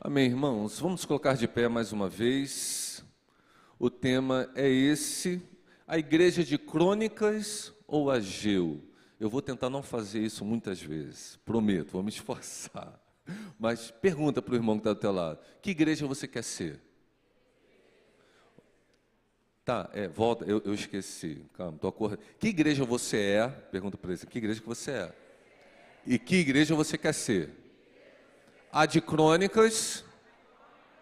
Amém, irmãos? Vamos colocar de pé mais uma vez. O tema é esse: a igreja de Crônicas ou Ageu? Eu vou tentar não fazer isso muitas vezes, prometo, vou me esforçar. Mas pergunta para o irmão que está do teu lado: que igreja você quer ser? Tá, volta, eu esqueci, calma, estou acordando. Que igreja você é? Pergunta para ele: que igreja que você é? E que igreja você quer ser? A de Crônicas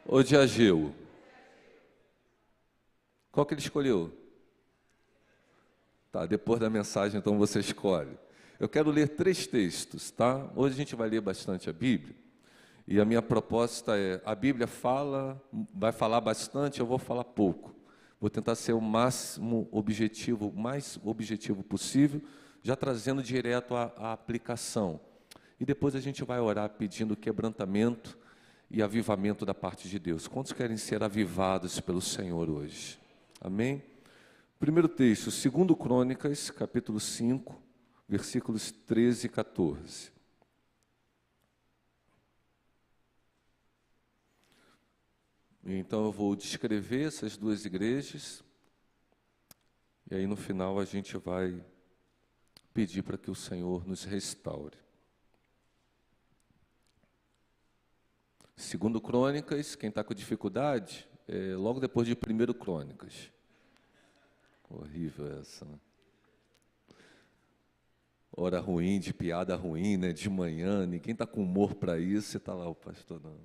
ou de Ageu? Qual que ele escolheu? Tá, depois da mensagem, então, você escolhe. Eu quero ler 3 textos, tá? Hoje a gente vai ler bastante a Bíblia. E a minha proposta é, a Bíblia vai falar bastante, eu vou falar pouco. Vou tentar ser o mais objetivo possível, já trazendo direto a aplicação. E depois a gente vai orar pedindo quebrantamento e avivamento da parte de Deus. Quantos querem ser avivados pelo Senhor hoje? Amém? Primeiro texto, 2 Crônicas, capítulo 5, versículos 13 e 14. Então eu vou descrever essas 2 igrejas, e aí no final a gente vai pedir para que o Senhor nos restaure. 2 Crônicas, quem está com dificuldade, logo depois de 1 Crônicas. Horrível essa, né? Hora ruim, de piada ruim, né? De manhã, ninguém está com humor para isso, e está lá o pastor não.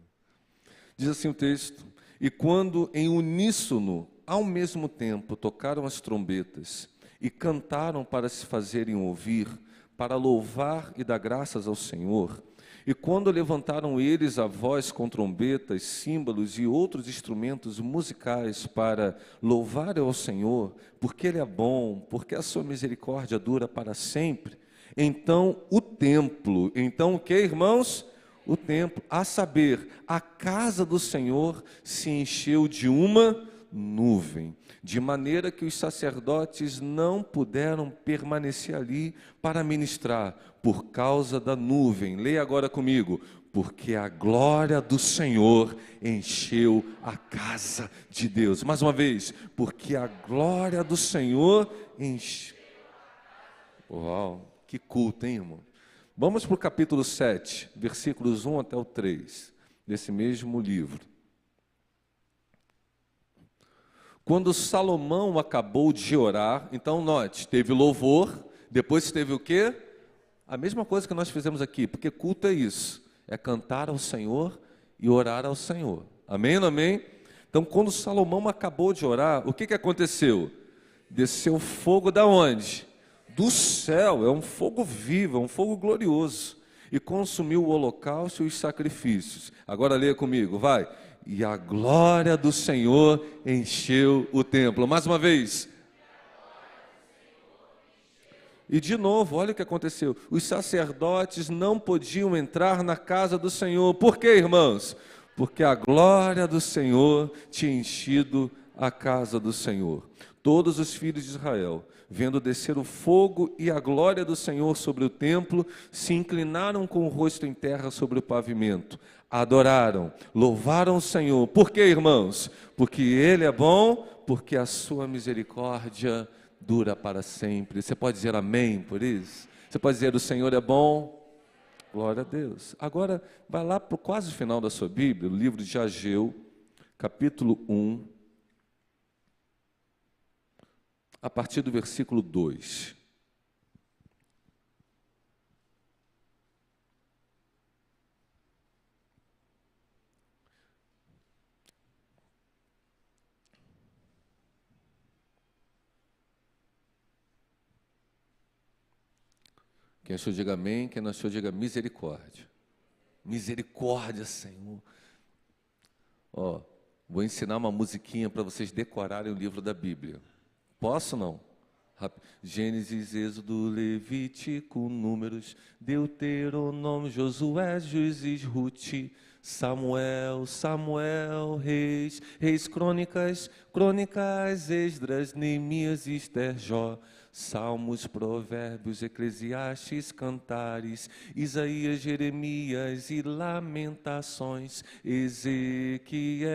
Diz assim o texto: e quando em uníssono, ao mesmo tempo, tocaram as trombetas e cantaram para se fazerem ouvir, para louvar e dar graças ao Senhor, e quando levantaram eles a voz com trombetas, símbolos e outros instrumentos musicais para louvar ao Senhor, porque Ele é bom, porque a sua misericórdia dura para sempre, então o templo, então o que, irmãos? O templo, a saber, a casa do Senhor se encheu de uma nuvem, de maneira que os sacerdotes não puderam permanecer ali para ministrar, por causa da nuvem. Leia agora comigo: porque a glória do Senhor encheu a casa de Deus. Mais uma vez: porque a glória do Senhor encheu. Uau, que culto, hein, irmão? Vamos para o capítulo 7, versículos 1 até o 3, desse mesmo livro. Quando Salomão acabou de orar, então note, teve louvor, depois teve o quê? A mesma coisa que nós fizemos aqui, porque culto é isso, é cantar ao Senhor e orar ao Senhor. Amém ou não amém? Então, quando Salomão acabou de orar, o que aconteceu? Desceu fogo da onde? Do céu, é um fogo vivo, é um fogo glorioso, e consumiu o holocausto e os sacrifícios. Agora leia comigo, vai. E a glória do Senhor encheu o templo. Mais uma vez. E de novo, olha o que aconteceu. Os sacerdotes não podiam entrar na casa do Senhor. Por quê, irmãos? Porque a glória do Senhor tinha enchido a casa do Senhor. Todos os filhos de Israel, vendo descer o fogo e a glória do Senhor sobre o templo, se inclinaram com o rosto em terra sobre o pavimento, adoraram, louvaram o Senhor. Por quê, irmãos? Porque Ele é bom, porque a sua misericórdia dura para sempre. Você pode dizer amém por isso? Você pode dizer: o Senhor é bom? Glória a Deus. Agora, vai lá para o quase final da sua Bíblia, o livro de Ageu, capítulo 1, a partir do versículo 2. Quem achou, diga amém. Quem não achou, diga misericórdia. Misericórdia, Senhor. Ó, vou ensinar uma musiquinha para vocês decorarem o livro da Bíblia. Posso não? Gênesis, Êxodo, Levítico, Números, Deuteronômio, Josué, Juízes, Ruth, Samuel, Reis, Crônicas, Esdras, Neemias, Esther, Jó, Salmos, Provérbios, Eclesiastes, Cantares, Isaías, Jeremias e Lamentações, Ezequiel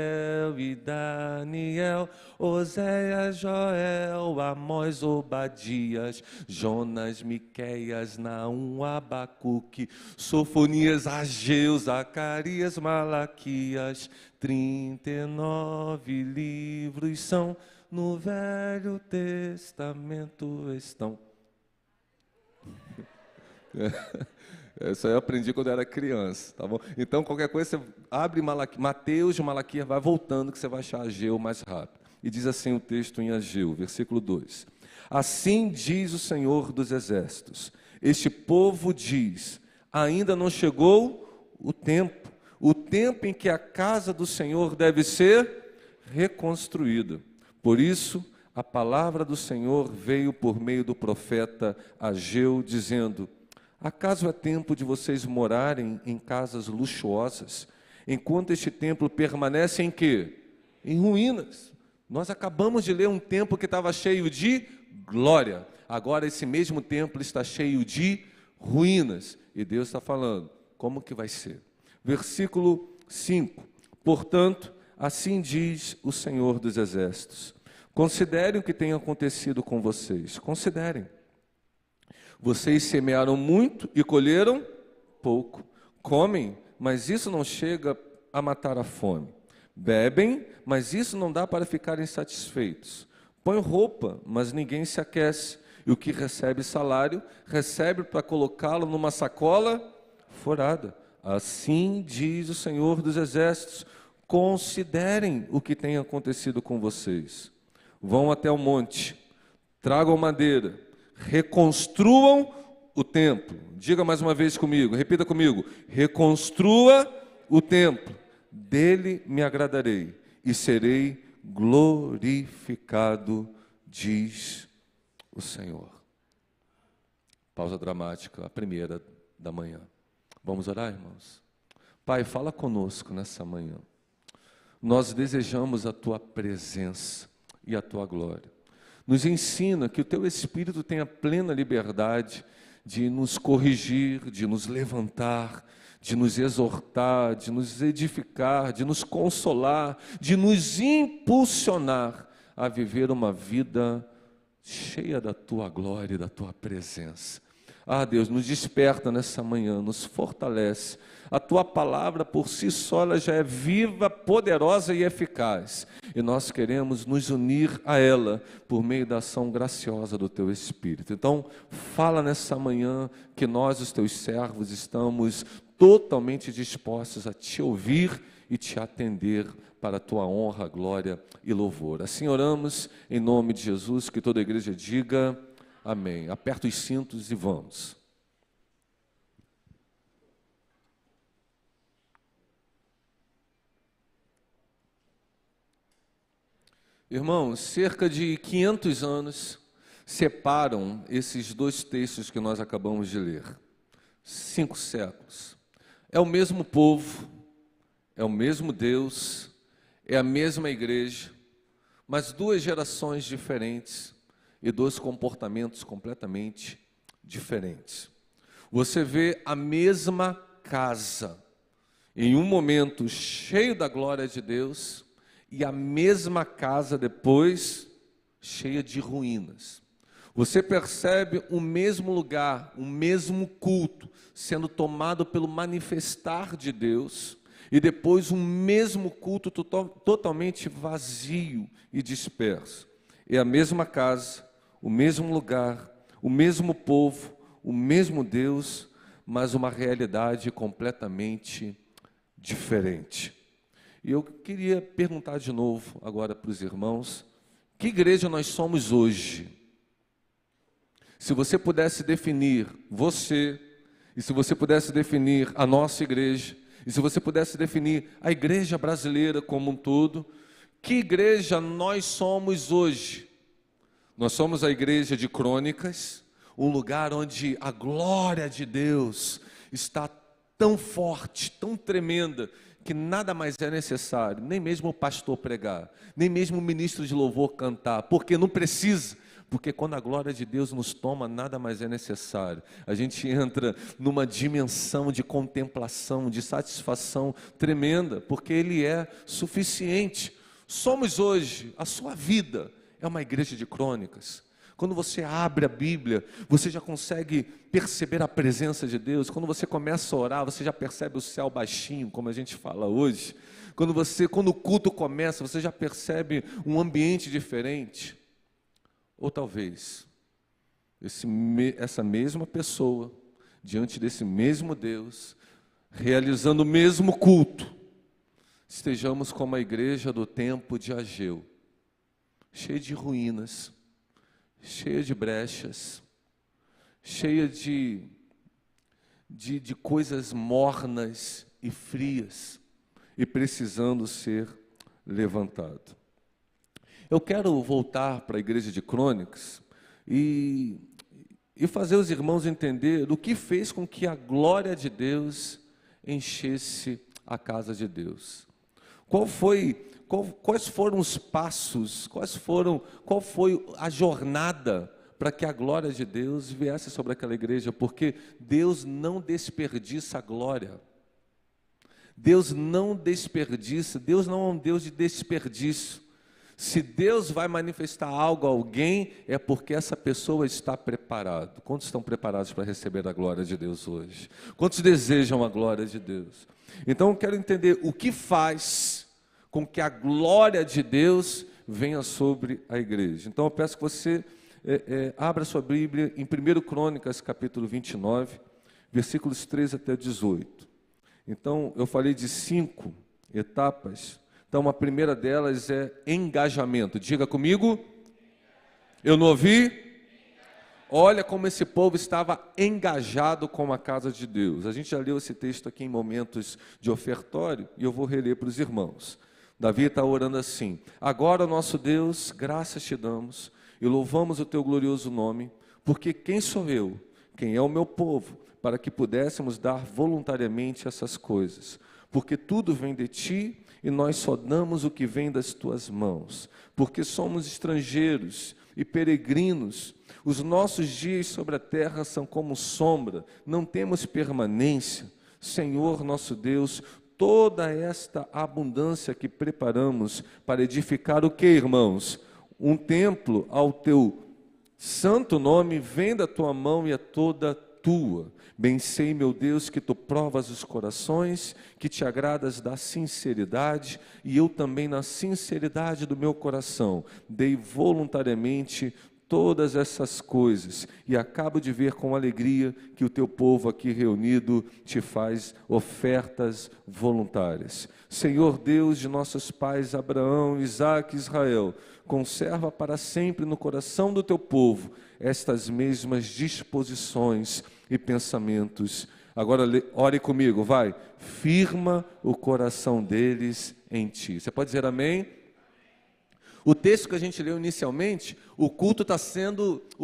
e Daniel, Oséias, Joel, Amós, Obadias, Jonas, Miqueias, Naum, Abacuque, Sofonias, Ageu, Zacarias, Malaquias. 39 livros são, no Velho Testamento estão. Isso aí eu aprendi quando eu era criança, tá bom? Então, qualquer coisa, você abre Mateus, Malaquias, vai voltando, que você vai achar Ageu mais rápido. E diz assim o texto em Ageu, versículo 2. Assim diz o Senhor dos Exércitos, este povo diz, ainda não chegou o tempo em que a casa do Senhor deve ser reconstruída. Por isso, a palavra do Senhor veio por meio do profeta Ageu, dizendo, acaso é tempo de vocês morarem em casas luxuosas, enquanto este templo permanece em quê? Em ruínas. Nós acabamos de ler um templo que estava cheio de glória. Agora esse mesmo templo está cheio de ruínas. E Deus está falando, como que vai ser? Versículo 5. Portanto, assim diz o Senhor dos Exércitos, considerem o que tem acontecido com vocês, considerem. Vocês semearam muito e colheram pouco. Comem, mas isso não chega a matar a fome. Bebem, mas isso não dá para ficarem satisfeitos. Põem roupa, mas ninguém se aquece. E o que recebe salário, recebe para colocá-lo numa sacola furada. Assim diz o Senhor dos Exércitos, considerem o que tem acontecido com vocês. Vão até o monte, tragam madeira, reconstruam o templo. Diga mais uma vez comigo, repita comigo. Reconstrua o templo. Dele me agradarei e serei glorificado, diz o Senhor. Pausa dramática, a primeira da manhã. Vamos orar, irmãos? Pai, fala conosco nessa manhã. Nós desejamos a Tua presença e a Tua glória. Nos ensina que o Teu Espírito tenha plena liberdade de nos corrigir, de nos levantar, de nos exortar, de nos edificar, de nos consolar, de nos impulsionar a viver uma vida cheia da Tua glória e da Tua presença. Ah, Deus, nos desperta nessa manhã, nos fortalece. A Tua palavra por si só ela já é viva, poderosa e eficaz. E nós queremos nos unir a ela por meio da ação graciosa do Teu Espírito. Então, fala nessa manhã que nós, os Teus servos, estamos totalmente dispostos a Te ouvir e Te atender para a Tua honra, glória e louvor. Assim oramos em nome de Jesus, que toda a igreja diga amém. Aperta os cintos e vamos. Irmãos, cerca de 500 anos separam esses dois textos que nós acabamos de ler. 5 séculos. É o mesmo povo, é o mesmo Deus, é a mesma igreja, mas 2 gerações diferentes e 2 comportamentos completamente diferentes. Você vê a mesma casa, em um momento cheio da glória de Deus, e a mesma casa depois cheia de ruínas. Você percebe o mesmo lugar, o mesmo culto, sendo tomado pelo manifestar de Deus, e depois um mesmo culto totalmente vazio e disperso. É a mesma casa, o mesmo lugar, o mesmo povo, o mesmo Deus, mas uma realidade completamente diferente. E eu queria perguntar de novo agora para os irmãos, que igreja nós somos hoje? Se você pudesse definir você, e se você pudesse definir a nossa igreja, e se você pudesse definir a igreja brasileira como um todo, que igreja nós somos hoje? Nós somos a igreja de Crônicas, um lugar onde a glória de Deus está tão forte, tão tremenda, que nada mais é necessário, nem mesmo o pastor pregar, nem mesmo o ministro de louvor cantar, porque não precisa, porque quando a glória de Deus nos toma, nada mais é necessário. A gente entra numa dimensão de contemplação, de satisfação tremenda, porque Ele é suficiente. Somos hoje, a sua vida é uma igreja de crônicas. Quando você abre a Bíblia, você já consegue perceber a presença de Deus. Quando você começa a orar, você já percebe o céu baixinho, como a gente fala hoje. Quando o culto começa, você já percebe um ambiente diferente. Ou talvez, essa mesma pessoa, diante desse mesmo Deus, realizando o mesmo culto, estejamos como a igreja do tempo de Ageu, cheia de ruínas, cheia de brechas, cheia de coisas mornas e frias, e precisando ser levantado. Eu quero voltar para a igreja de Crônicas e fazer os irmãos entender o que fez com que a glória de Deus enchesse a casa de Deus. Quais foram os passos, qual foi a jornada para que a glória de Deus viesse sobre aquela igreja? Porque Deus não desperdiça a glória. Deus não desperdiça, Deus não é um Deus de desperdício. Se Deus vai manifestar algo a alguém, é porque essa pessoa está preparada. Quantos estão preparados para receber a glória de Deus hoje? Quantos desejam a glória de Deus? Então eu quero entender o que faz com que a glória de Deus venha sobre a igreja. Então eu peço que você abra sua Bíblia em 1 Crônicas, capítulo 29, versículos 13 até 18. Então eu falei de 5 etapas. Então a primeira delas é engajamento. Diga comigo. Eu não ouvi? Olha como esse povo estava engajado com a casa de Deus. A gente já leu esse texto aqui em momentos de ofertório e eu vou reler para os irmãos. Davi está orando assim: agora, nosso Deus, graças te damos e louvamos o teu glorioso nome, porque quem sou eu, quem é o meu povo, para que pudéssemos dar voluntariamente essas coisas? Porque tudo vem de ti e nós só damos o que vem das tuas mãos, porque somos estrangeiros e peregrinos. Os nossos dias sobre a terra são como sombra, não temos permanência. Senhor nosso Deus, toda esta abundância que preparamos para edificar o que, irmãos? Um templo ao teu santo nome, vem da tua mão e é toda tua. Bem sei, meu Deus, que tu provas os corações, que te agradas da sinceridade, e eu também, na sinceridade do meu coração, dei voluntariamente todas essas coisas, e acabo de ver com alegria que o teu povo aqui reunido te faz ofertas voluntárias. Senhor Deus de nossos pais Abraão, Isaque e Israel, conserva para sempre no coração do teu povo estas mesmas disposições e pensamentos. Agora ore comigo, vai. Firma o coração deles em ti. Você pode dizer amém? O texto que a gente leu inicialmente, o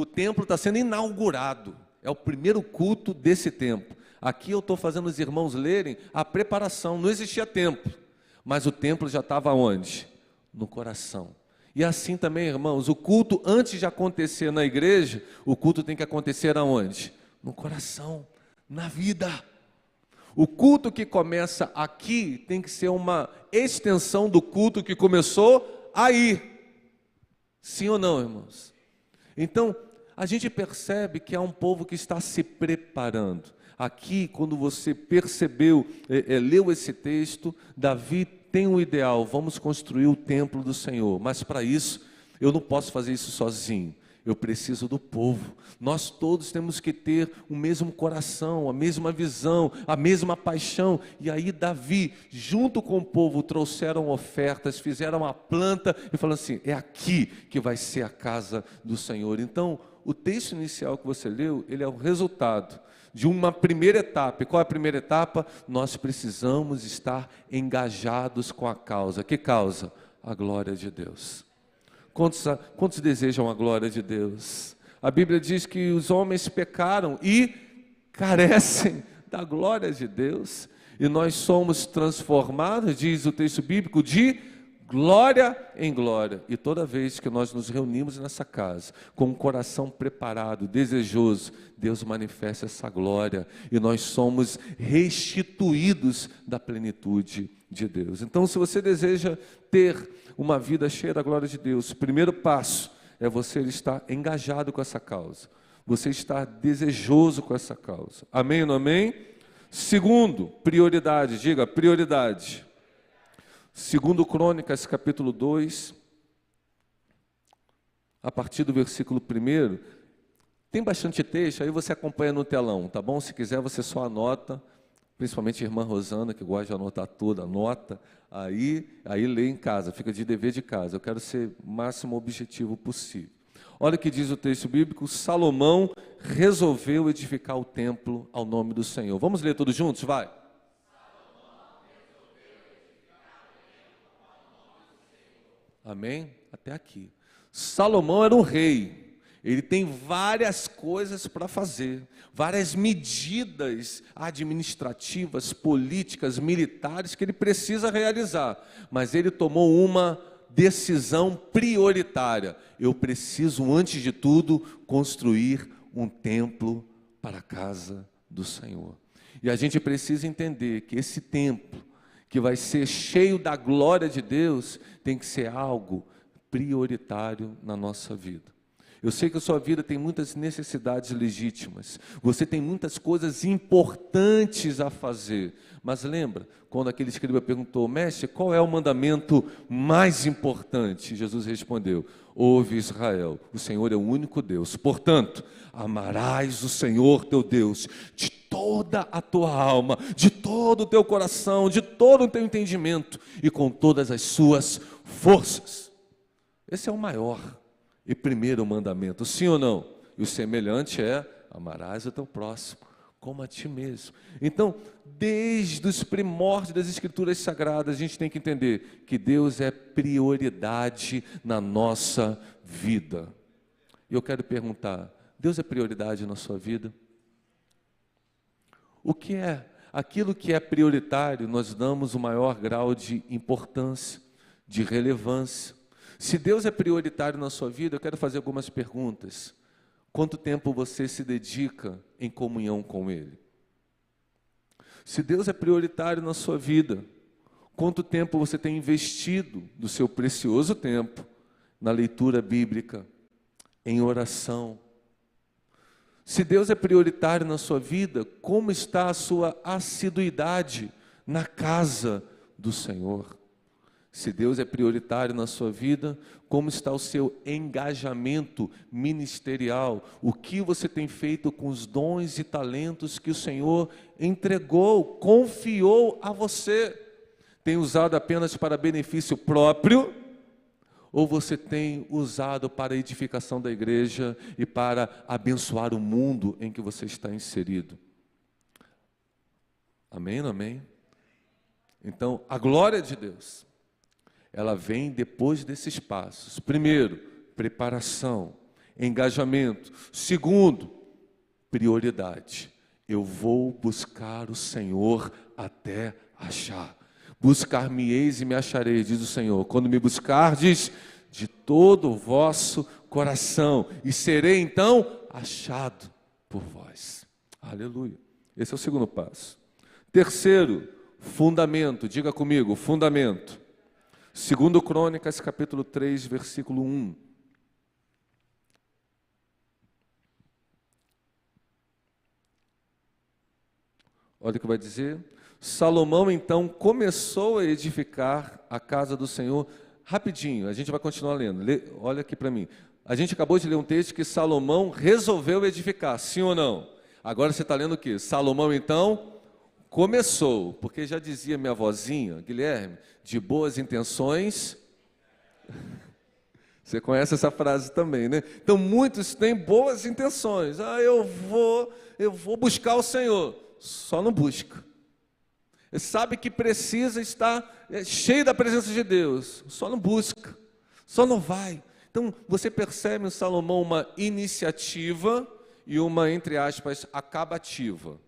templo está sendo inaugurado. É o primeiro culto desse templo. Aqui eu estou fazendo os irmãos lerem a preparação. Não existia templo, mas o templo já estava onde? No coração. E assim também, irmãos, o culto, antes de acontecer na igreja, o culto tem que acontecer aonde? No coração, na vida. O culto que começa aqui tem que ser uma extensão do culto que começou aí. Sim ou não, irmãos? Então, a gente percebe que há um povo que está se preparando. Aqui, quando você percebeu, leu esse texto, Davi tem um ideal: vamos construir o templo do Senhor. Mas para isso, eu não posso fazer isso sozinho. Eu preciso do povo. Nós todos temos que ter o mesmo coração, a mesma visão, a mesma paixão. E aí Davi, junto com o povo, trouxeram ofertas, fizeram a planta e falaram assim: é aqui que vai ser a casa do Senhor. Então, o texto inicial que você leu, ele é o resultado de uma primeira etapa. E qual é a primeira etapa? Nós precisamos estar engajados com a causa. Que causa? A glória de Deus. Quantos desejam a glória de Deus? A Bíblia diz que os homens pecaram e carecem da glória de Deus. E nós somos transformados, diz o texto bíblico, de glória em glória. E toda vez que nós nos reunimos nessa casa, com um coração preparado, desejoso, Deus manifesta essa glória e nós somos restituídos da plenitude de Deus. Então, se você deseja ter uma vida cheia da glória de Deus, o primeiro passo é você estar engajado com essa causa, você estar desejoso com essa causa. Amém ou não amém? Segundo, prioridade, diga prioridade. Segundo Crônicas, capítulo 2, a partir do versículo 1, tem bastante texto, aí você acompanha no telão, tá bom? Se quiser, você só anota, principalmente a irmã Rosana, que gosta de anotar tudo, anota, aí lê em casa, fica de dever de casa. Eu quero ser o máximo objetivo possível. Olha o que diz o texto bíblico: Salomão resolveu edificar o templo ao nome do Senhor. Vamos ler todos juntos? Vai. Amém? Até aqui. Salomão era um rei. Ele tem várias coisas para fazer, várias medidas administrativas, políticas, militares que ele precisa realizar. Mas ele tomou uma decisão prioritária. Eu preciso, antes de tudo, construir um templo para a casa do Senhor. E a gente precisa entender que esse templo, que vai ser cheio da glória de Deus, tem que ser algo prioritário na nossa vida. Eu sei que a sua vida tem muitas necessidades legítimas, você tem muitas coisas importantes a fazer, mas lembra, quando aquele escriba perguntou: mestre, qual é o mandamento mais importante? Jesus respondeu: ouve Israel, o Senhor é o único Deus, portanto, amarás o Senhor teu Deus de toda a tua alma, de todo o teu coração, de todo o teu entendimento e com todas as suas forças. Esse é o maior e primeiro mandamento, sim ou não? E o semelhante é: amarás o teu próximo como a ti mesmo. Então, desde os primórdios das Escrituras Sagradas, a gente tem que entender que Deus é prioridade na nossa vida. E eu quero perguntar: Deus é prioridade na sua vida? O que é? Aquilo que é prioritário, nós damos o maior grau de importância, de relevância. Se Deus é prioritário na sua vida, eu quero fazer algumas perguntas. Quanto tempo você se dedica em comunhão com Ele? Se Deus é prioritário na sua vida, quanto tempo você tem investido do seu precioso tempo na leitura bíblica, em oração? Se Deus é prioritário na sua vida, como está a sua assiduidade na casa do Senhor? Se Deus é prioritário na sua vida, como está o seu engajamento ministerial? O que você tem feito com os dons e talentos que o Senhor entregou, confiou a você? Tem usado apenas para benefício próprio? Ou você tem usado para a edificação da igreja e para abençoar o mundo em que você está inserido? Amém ou não amém? Então, a glória de Deus, ela vem depois desses passos. Primeiro, preparação, engajamento. Segundo, prioridade. Eu vou buscar o Senhor até achar. Buscar-me-eis e me achareis, diz o Senhor, quando me buscardes de todo o vosso coração, e serei então achado por vós. Aleluia. Esse é o segundo passo. Terceiro, fundamento. Diga comigo, fundamento. 2 Crônicas, capítulo 3, versículo 1. Olha o que vai dizer. Salomão, então, começou a edificar a casa do Senhor. Rapidinho, a gente vai continuar lendo. Olha aqui para mim. A gente acabou de ler um texto que Salomão resolveu edificar, sim ou não? Agora você está lendo o quê? Salomão, então, começou, porque já dizia minha vozinha, Guilherme, de boas intenções. Você conhece essa frase também, né? Então, muitos têm boas intenções. Eu vou buscar o Senhor. Só não busca. Ele sabe que precisa estar cheio da presença de Deus. Só não busca. Só não vai. Então, você percebe em Salomão uma iniciativa e uma, entre aspas, acabativa.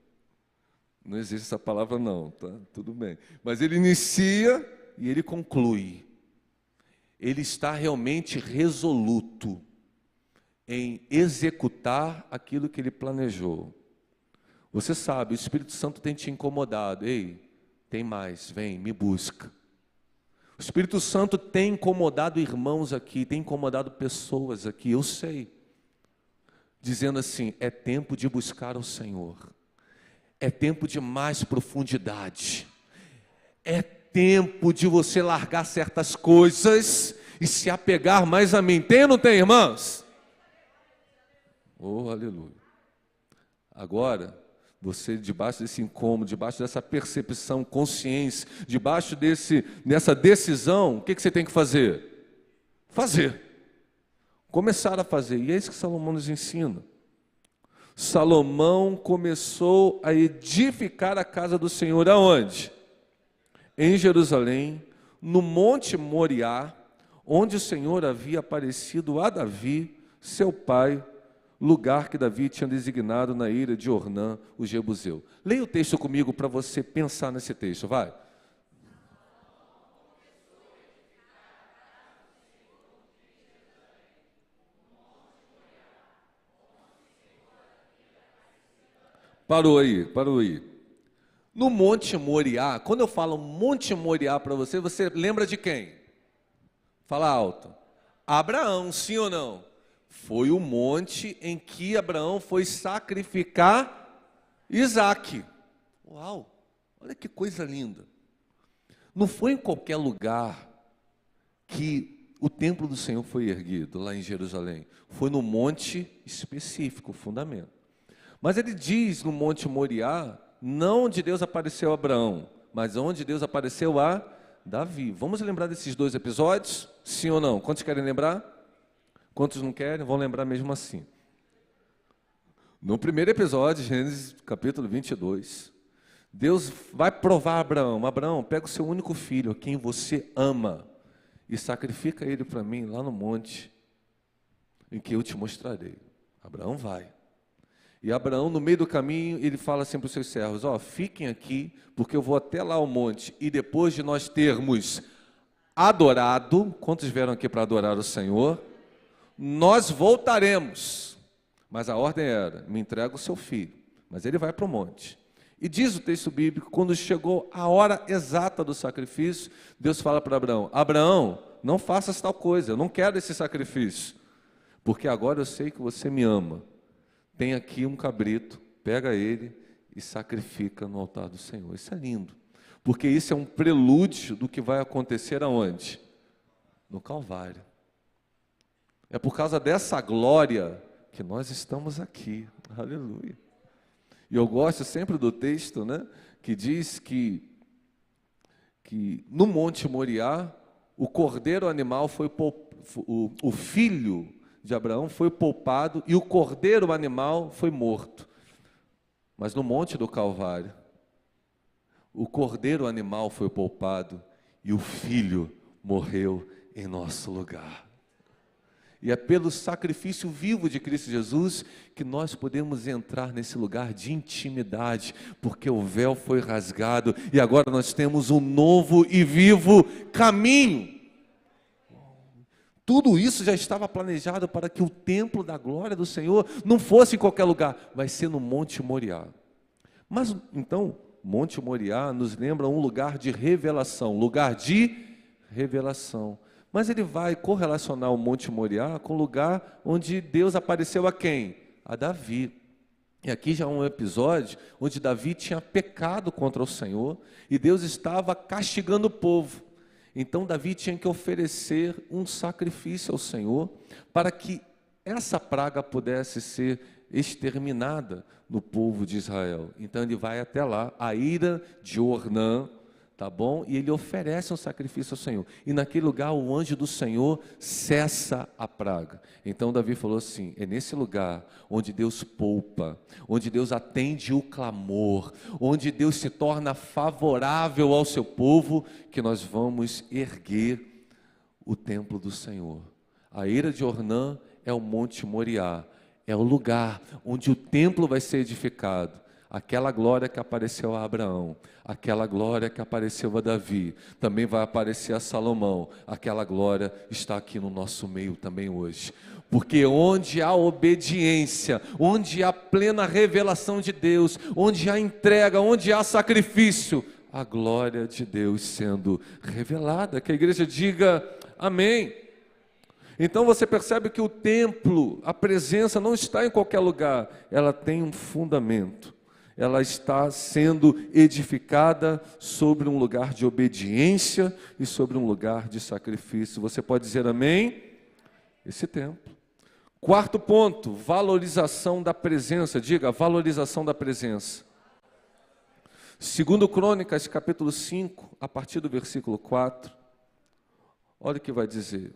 Não existe essa palavra não, tá? Tudo bem. Mas ele inicia e ele conclui. ele está realmente resoluto em executar aquilo que ele planejou. Você sabe, o Espírito Santo tem te incomodado. Ei, tem mais, vem, me busca. O Espírito Santo tem incomodado irmãos aqui, tem incomodado pessoas aqui, eu sei. Dizendo assim, é tempo de buscar o Senhor. É tempo de mais profundidade. É tempo de você largar certas coisas e se apegar mais a mim. Tem ou não tem, irmãos? Oh, aleluia. Agora, você, debaixo desse incômodo, debaixo dessa percepção, consciência, debaixo dessa decisão, o que você tem que fazer? Fazer. Começar a fazer. E é isso que Salomão nos ensina. Salomão começou a edificar a casa do Senhor aonde? Em Jerusalém, no Monte Moriá, onde o Senhor havia aparecido a Davi, seu pai, lugar que Davi tinha designado na ilha de Ornã, o Jebuseu. Leia o texto comigo para você pensar nesse texto, vai. Parou aí. No Monte Moriá, quando eu falo Monte Moriá para você, você lembra de quem? Fala alto. Abraão, sim ou não? Foi o monte em que Abraão foi sacrificar Isaque. Uau, olha que coisa linda. Não foi em qualquer lugar que o templo do Senhor foi erguido, lá em Jerusalém. Foi no monte específico, o fundamento. Mas ele diz no Monte Moriá, não onde Deus apareceu a Abraão, mas onde Deus apareceu a Davi. Vamos lembrar desses dois episódios? Sim ou não? Quantos querem lembrar? Quantos não querem? Vão lembrar mesmo assim. No primeiro episódio, Gênesis capítulo 22, Deus vai provar a Abraão. Abraão, pega o seu único filho, a quem você ama, e sacrifica ele para mim lá no monte, em que eu te mostrarei. Abraão vai. E Abraão, no meio do caminho, ele fala assim para os seus servos, fiquem aqui, porque eu vou até lá ao monte, e depois de nós termos adorado, quantos vieram aqui para adorar o Senhor? Nós voltaremos. Mas a ordem era, me entrega o seu filho. Mas ele vai para o monte. E diz o texto bíblico, quando chegou a hora exata do sacrifício, Deus fala para Abraão, Abraão, não faças tal coisa, eu não quero esse sacrifício, porque agora eu sei que você me ama. Tem aqui um cabrito, pega ele e sacrifica no altar do Senhor. Isso é lindo, porque isso é um prelúdio do que vai acontecer aonde? No Calvário. É por causa dessa glória que nós estamos aqui. Aleluia. E eu gosto sempre do texto, né, que diz que no Monte Moriá, o cordeiro animal foi o filho de Abraão foi poupado e o cordeiro animal foi morto. Mas no Monte do Calvário, o cordeiro animal foi poupado e o filho morreu em nosso lugar. E é pelo sacrifício vivo de Cristo Jesus que nós podemos entrar nesse lugar de intimidade, porque o véu foi rasgado e agora nós temos um novo e vivo caminho. Tudo isso já estava planejado para que o templo da glória do Senhor não fosse em qualquer lugar, vai ser no Monte Moriá. Mas então, Monte Moriá nos lembra um lugar de revelação, Mas ele vai correlacionar o Monte Moriá com o lugar onde Deus apareceu a quem? A Davi. E aqui já é um episódio onde Davi tinha pecado contra o Senhor e Deus estava castigando o povo. Então Davi tinha que oferecer um sacrifício ao Senhor para que essa praga pudesse ser exterminada no povo de Israel. Então ele vai até lá, a ira de Ornã, tá bom? E ele oferece um sacrifício ao Senhor. E naquele lugar o anjo do Senhor cessa a praga. Então Davi falou assim, é nesse lugar onde Deus poupa, onde Deus atende o clamor, onde Deus se torna favorável ao seu povo, que nós vamos erguer o templo do Senhor. A ira de Ornã é o Monte Moriá, é o lugar onde o templo vai ser edificado. Aquela glória que apareceu a Abraão, aquela glória que apareceu a Davi, também vai aparecer a Salomão. Aquela glória está aqui no nosso meio também hoje. Porque onde há obediência, onde há plena revelação de Deus, onde há entrega, onde há sacrifício, a glória de Deus sendo revelada. Que a igreja diga amém. Então você percebe que o templo, a presença não está em qualquer lugar, ela tem um fundamento. Ela está sendo edificada sobre um lugar de obediência e sobre um lugar de sacrifício. Você pode dizer amém? Esse templo. Quarto ponto, valorização da presença. Diga, valorização da presença. 2 Crônicas, capítulo 5, a partir do versículo 4. Olha o que vai dizer.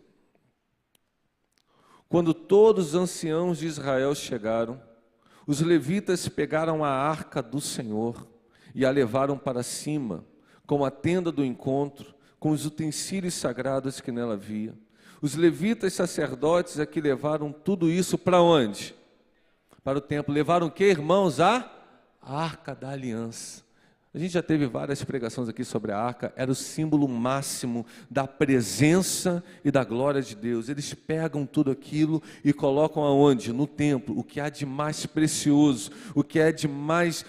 Quando todos os anciãos de Israel chegaram, os levitas pegaram a arca do Senhor e a levaram para cima, com a tenda do encontro, com os utensílios sagrados que nela havia. Os levitas sacerdotes é que levaram tudo isso para onde? Para o templo. Levaram o que, irmãos? A arca da aliança. A gente já teve várias pregações aqui sobre a arca, era o símbolo máximo da presença e da glória de Deus. Eles pegam tudo aquilo e colocam aonde? No templo. O que há de mais precioso, o que é de mais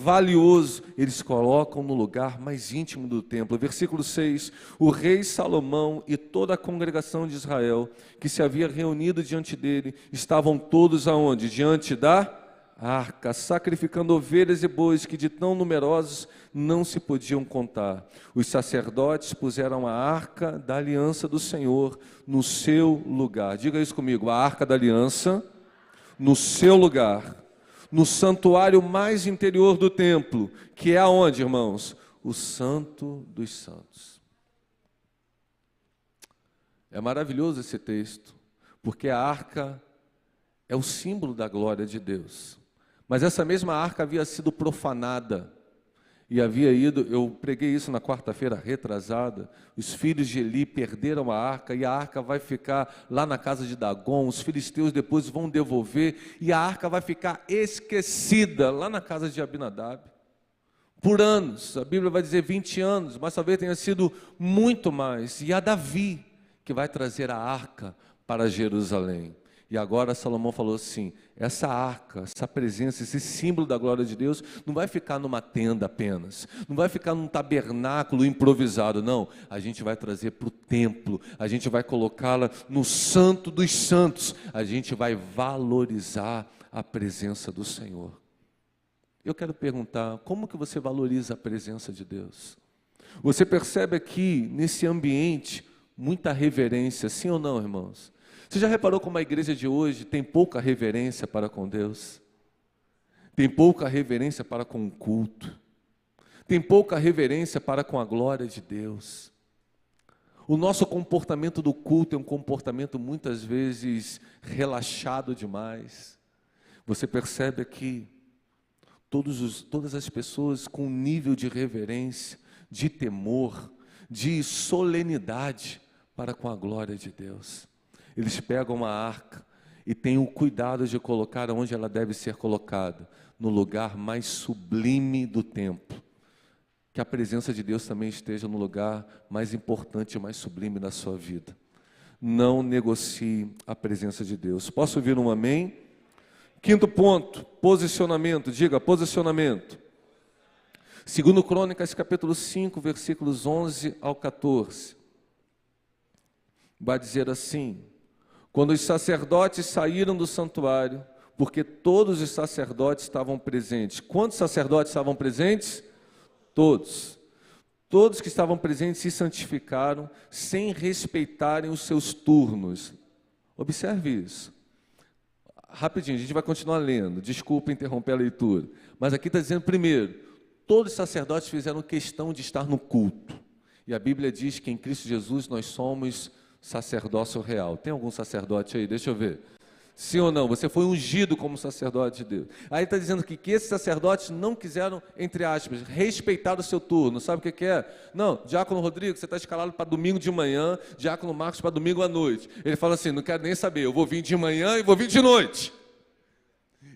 valioso, eles colocam no lugar mais íntimo do templo. Versículo 6, o rei Salomão e toda a congregação de Israel, que se havia reunido diante dele, estavam todos aonde? Diante da arca, sacrificando ovelhas e bois que de tão numerosos não se podiam contar. Os sacerdotes puseram a arca da aliança do Senhor no seu lugar. Diga isso comigo, a arca da aliança no seu lugar, no santuário mais interior do templo, que é aonde, irmãos? O Santo dos Santos. É maravilhoso esse texto, porque a arca é o símbolo da glória de Deus. Mas essa mesma arca havia sido profanada e havia ido, eu preguei isso na quarta-feira retrasada, os filhos de Eli perderam a arca e a arca vai ficar lá na casa de Dagon, os filisteus depois vão devolver e a arca vai ficar esquecida lá na casa de Abinadab. Por anos, a Bíblia vai dizer 20 anos, mas talvez tenha sido muito mais. E a Davi que vai trazer a arca para Jerusalém. E agora Salomão falou assim, essa arca, essa presença, esse símbolo da glória de Deus, não vai ficar numa tenda apenas, não vai ficar num tabernáculo improvisado, não. A gente vai trazer para o templo, a gente vai colocá-la no santo dos santos, a gente vai valorizar a presença do Senhor. Eu quero perguntar, como que você valoriza a presença de Deus? Você percebe aqui, nesse ambiente, muita reverência, sim ou não, irmãos? Você já reparou como a igreja de hoje tem pouca reverência para com Deus? Tem pouca reverência para com o culto. Tem pouca reverência para com a glória de Deus. O nosso comportamento do culto é um comportamento muitas vezes relaxado demais. Você percebe aqui todas as pessoas com um nível de reverência, de temor, de solenidade para com a glória de Deus. Eles pegam a arca e têm o cuidado de colocar onde ela deve ser colocada, no lugar mais sublime do templo. Que a presença de Deus também esteja no lugar mais importante e mais sublime da sua vida. Não negocie a presença de Deus. Posso ouvir um amém? Quinto ponto, posicionamento. Diga, posicionamento. 2 Crônicas, capítulo 5, versículos 11 ao 14. Vai dizer assim, quando os sacerdotes saíram do santuário, porque todos os sacerdotes estavam presentes. Quantos sacerdotes estavam presentes? Todos. Todos que estavam presentes se santificaram, sem respeitarem os seus turnos. Observe isso. Rapidinho, a gente vai continuar lendo. Desculpa interromper a leitura. Mas aqui está dizendo, primeiro, todos os sacerdotes fizeram questão de estar no culto. E a Bíblia diz que em Cristo Jesus nós somos sacerdócio real. Tem algum sacerdote aí? Deixa eu ver. Sim ou não? Você foi ungido como sacerdote de Deus. Aí está dizendo que esses sacerdotes não quiseram, entre aspas, respeitar o seu turno. Sabe o que é? Não, diácono Rodrigo, você está escalado para domingo de manhã, diácono Marcos para domingo à noite. Ele fala assim, não quero nem saber, eu vou vir de manhã e vou vir de noite.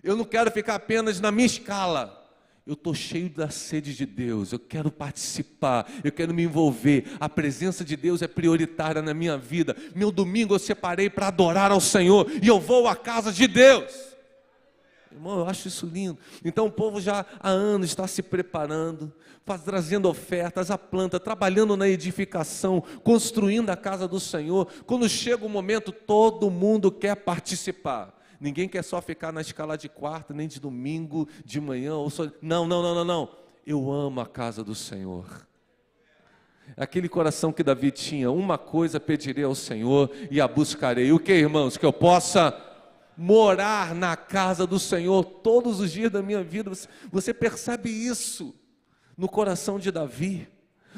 Eu não quero ficar apenas na minha escala. eu estou cheio da sede de Deus, eu quero participar, eu quero me envolver, a presença de Deus é prioritária na minha vida, meu domingo eu separei para adorar ao Senhor, e eu vou à casa de Deus. Irmão, eu acho isso lindo. Então o povo já há anos está se preparando, trazendo ofertas, a planta, trabalhando na edificação, construindo a casa do Senhor. Quando chega o momento, todo mundo quer participar. Ninguém quer só ficar na escala de quarta, nem de domingo, de manhã. Ou só... Não. Eu amo a casa do Senhor. Aquele coração que Davi tinha, uma coisa pedirei ao Senhor e a buscarei. O que, irmãos? Que eu possa morar na casa do Senhor todos os dias da minha vida. Você percebe isso no coração de Davi?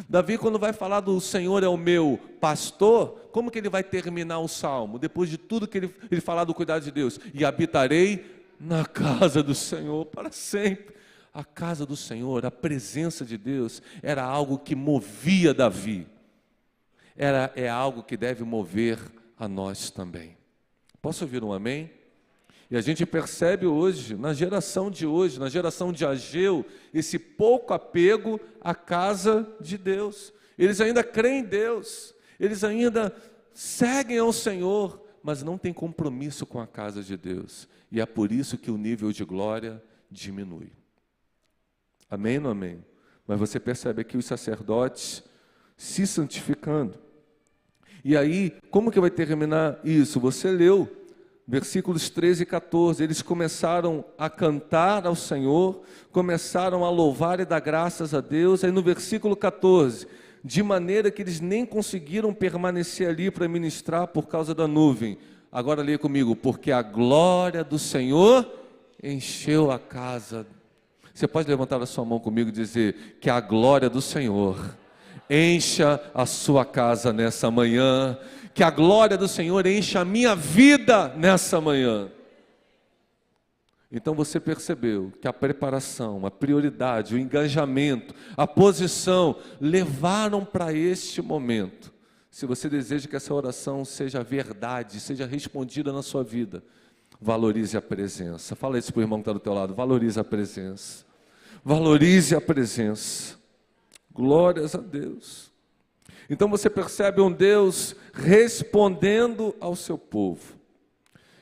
Davi, quando vai falar do Senhor é o meu pastor, como que ele vai terminar o salmo? Depois de tudo que ele falar do cuidado de Deus: e habitarei na casa do Senhor para sempre. A casa do Senhor, a presença de Deus, era algo que movia Davi. É algo que deve mover a nós também. Posso ouvir um amém? E a gente percebe hoje, na geração de Ageu, esse pouco apego à casa de Deus. Eles ainda creem em Deus, eles ainda seguem ao Senhor, mas não têm compromisso com a casa de Deus. E é por isso que o nível de glória diminui. Amém ou não amém? Mas você percebe aqui os sacerdotes se santificando. E aí, como que vai terminar isso? Você leu. Versículos 13 e 14, eles começaram a cantar ao Senhor, começaram a louvar e dar graças a Deus. Aí no versículo 14, de maneira que eles nem conseguiram permanecer ali para ministrar por causa da nuvem. Agora leia comigo: porque a glória do Senhor encheu a casa. Você pode levantar a sua mão comigo e dizer que a glória do Senhor encha a sua casa nessa manhã. Que a glória do Senhor encha a minha vida nessa manhã. Então você percebeu que a preparação, a prioridade, o engajamento, a posição levaram para este momento. Se você deseja que essa oração seja verdade, seja respondida na sua vida, valorize a presença. Fala isso para o irmão que está do teu lado: valorize a presença. Valorize a presença. Glórias a Deus. Então você percebe um Deus respondendo ao seu povo.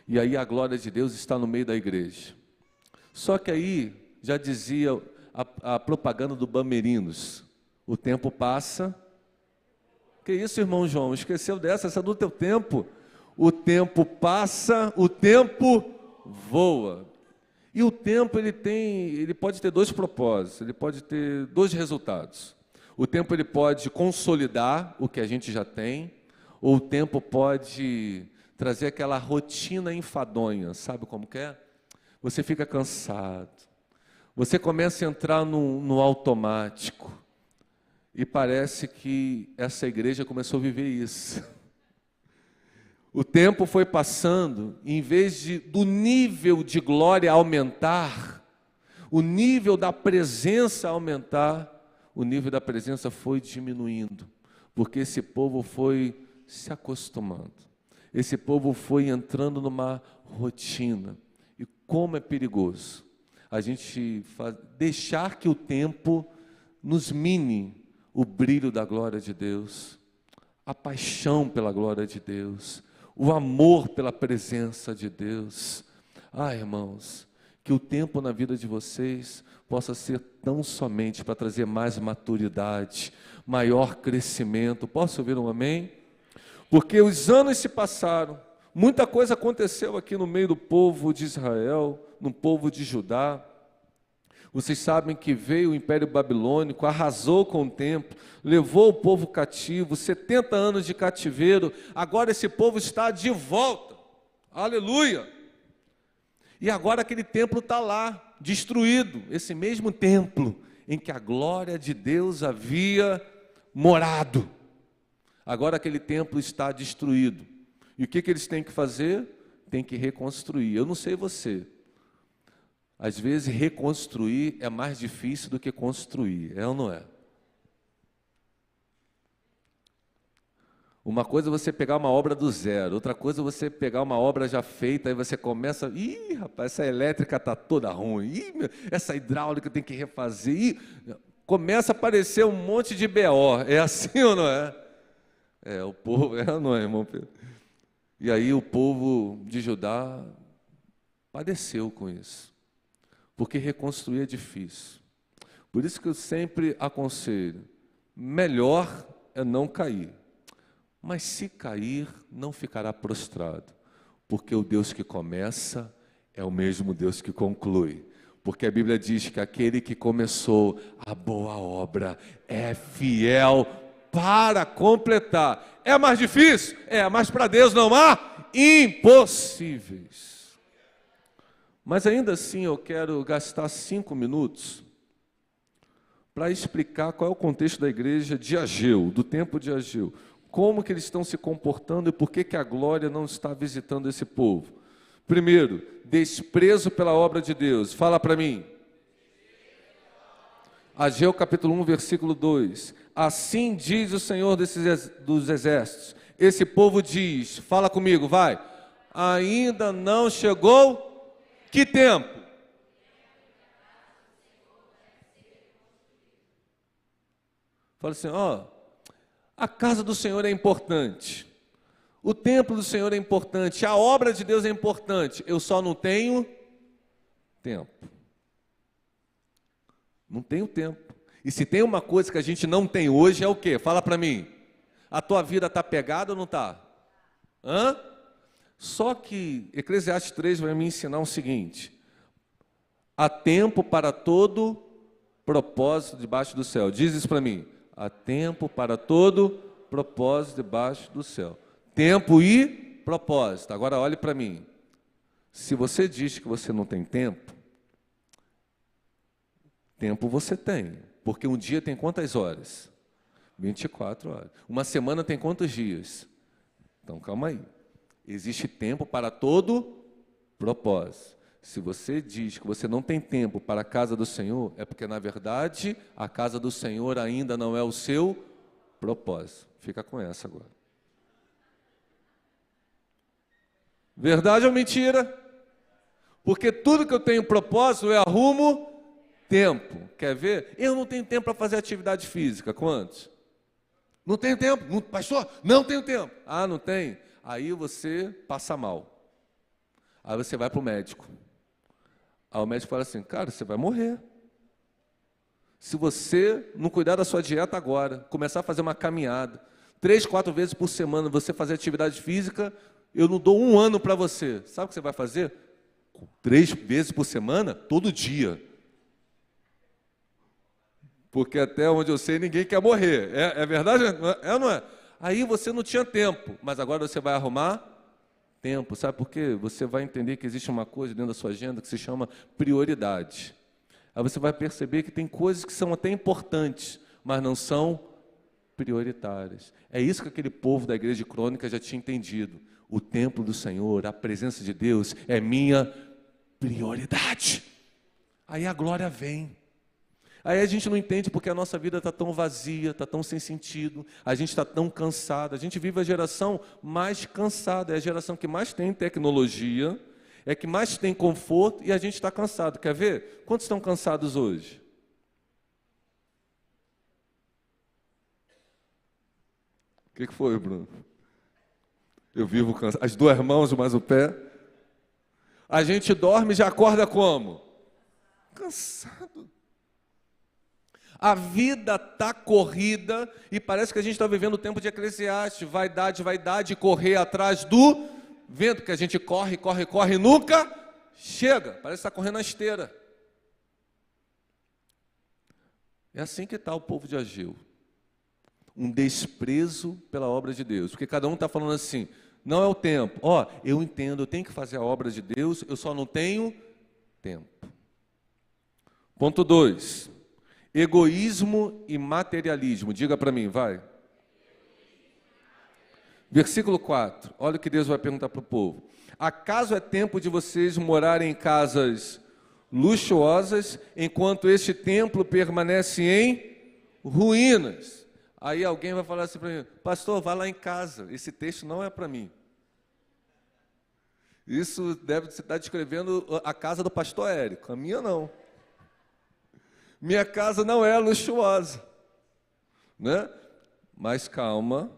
E aí a glória de Deus está no meio da igreja. Só que aí, já dizia a propaganda do Bamerinos: o tempo passa. Que isso, irmão João? Esqueceu dessa? Essa é do teu tempo. O tempo passa, o tempo voa. E o tempo ele pode ter dois propósitos, ele pode ter dois resultados. O tempo ele pode consolidar o que a gente já tem, ou o tempo pode trazer aquela rotina enfadonha, sabe como que é? Você fica cansado, você começa a entrar no automático, e parece que essa igreja começou a viver isso. O tempo foi passando, e em vez do nível de glória aumentar, o nível da presença aumentar, o nível da presença foi diminuindo, porque esse povo foi se acostumando, esse povo foi entrando numa rotina. E como é perigoso a gente deixar que o tempo nos mine o brilho da glória de Deus, a paixão pela glória de Deus, o amor pela presença de Deus. Irmãos, que o tempo na vida de vocês possa ser tão somente para trazer mais maturidade, maior crescimento. Posso ouvir um amém? Porque os anos se passaram, muita coisa aconteceu aqui no meio do povo de Israel, no povo de Judá. Vocês sabem que veio o Império Babilônico, arrasou com o templo, levou o povo cativo, 70 anos de cativeiro. Agora esse povo está de volta. Aleluia! E agora aquele templo está lá, destruído. Esse mesmo templo em que a glória de Deus havia morado. Agora aquele templo está destruído. E o que eles têm que fazer? Tem que reconstruir. Eu não sei você. Às vezes reconstruir é mais difícil do que construir. É ou não é? Uma coisa é você pegar uma obra do zero, outra coisa é você pegar uma obra já feita, aí você começa, ih, rapaz, essa elétrica está toda ruim, ih, essa hidráulica tem que refazer, ih, começa a aparecer um monte de BO, é assim ou não é? É, o povo, não é, irmão Pedro? E aí o povo de Judá padeceu com isso, porque reconstruir é difícil. Por isso que eu sempre aconselho, melhor é não cair. Mas se cair, não ficará prostrado, porque o Deus que começa é o mesmo Deus que conclui. Porque a Bíblia diz que aquele que começou a boa obra é fiel para completar. É mais difícil? É, mas para Deus não há impossíveis. Mas ainda assim eu quero gastar 5 minutos para explicar qual é o contexto da igreja de Ageu, do tempo de Ageu. Como que eles estão se comportando e por que a glória não está visitando esse povo? Primeiro, desprezo pela obra de Deus. Fala para mim. Ageu capítulo 1, versículo 2. Assim diz o Senhor dos exércitos. Esse povo diz, fala comigo, vai. Ainda não chegou, que tempo? Fala assim, a casa do Senhor é importante, o templo do Senhor é importante, a obra de Deus é importante, eu só não tenho tempo. Não tenho tempo. E se tem uma coisa que a gente não tem hoje é o quê? Fala para mim. A tua vida está pegada ou não está? Só que Eclesiastes 3 vai me ensinar o seguinte: há tempo para todo propósito debaixo do céu. Diz isso para mim. Há tempo para todo propósito debaixo do céu. Tempo e propósito. Agora olhe para mim. Se você diz que você não tem tempo, tempo você tem. Porque um dia tem quantas horas? 24 horas. Uma semana tem quantos dias? Então calma aí. Existe tempo para todo propósito. Se você diz que você não tem tempo para a casa do Senhor, é porque, na verdade, a casa do Senhor ainda não é o seu propósito. Fica com essa agora. Verdade ou mentira? Porque tudo que eu tenho propósito, eu arrumo tempo. Quer ver? Eu não tenho tempo para fazer atividade física. Quantos? Não tenho tempo. Não, pastor, não tenho tempo. Ah, não tem? Aí você passa mal. Aí você vai para o médico. Aí o médico fala assim, cara, você vai morrer. Se você não cuidar da sua dieta agora, começar a fazer uma caminhada, 3, 4 vezes por semana, você fazer atividade física, eu não dou 1 ano para você. Sabe o que você vai fazer? 3 vezes por semana, todo dia. Porque até onde eu sei, ninguém quer morrer. É verdade? É ou não é? Aí você não tinha tempo, mas agora você vai arrumar tempo. Sabe por quê? Você vai entender que existe uma coisa dentro da sua agenda que se chama prioridade. Aí você vai perceber que tem coisas que são até importantes, mas não são prioritárias. É isso que aquele povo da igreja de Crônica já tinha entendido. O templo do Senhor, a presença de Deus é minha prioridade. Aí a glória vem. Aí a gente não entende porque a nossa vida está tão vazia, está tão sem sentido, a gente está tão cansado. A gente vive a geração mais cansada, é a geração que mais tem tecnologia, é que mais tem conforto e a gente está cansado. Quer ver? Quantos estão cansados hoje? O que foi, Bruno? Eu vivo cansado. As 2 mãos mais o pé. A gente dorme e já acorda como? Cansado. A vida está corrida e parece que a gente está vivendo o tempo de Eclesiastes. Vaidade, correr atrás do vento, que a gente corre e nunca chega. Parece que está correndo na esteira. É assim que está o povo de Ageu. Um desprezo pela obra de Deus. Porque cada um está falando assim, não é o tempo. Eu entendo, eu tenho que fazer a obra de Deus, eu só não tenho tempo. Ponto 2. Egoísmo e materialismo. Diga para mim, vai. Versículo 4. Olha o que Deus vai perguntar para o povo. Acaso é tempo de vocês morarem em casas luxuosas, enquanto este templo permanece em ruínas? Aí alguém vai falar assim para mim: pastor, vai lá em casa, esse texto não é para mim. Isso deve estar descrevendo a casa do pastor Érico, a minha não. Minha casa não é luxuosa, né? Mas calma,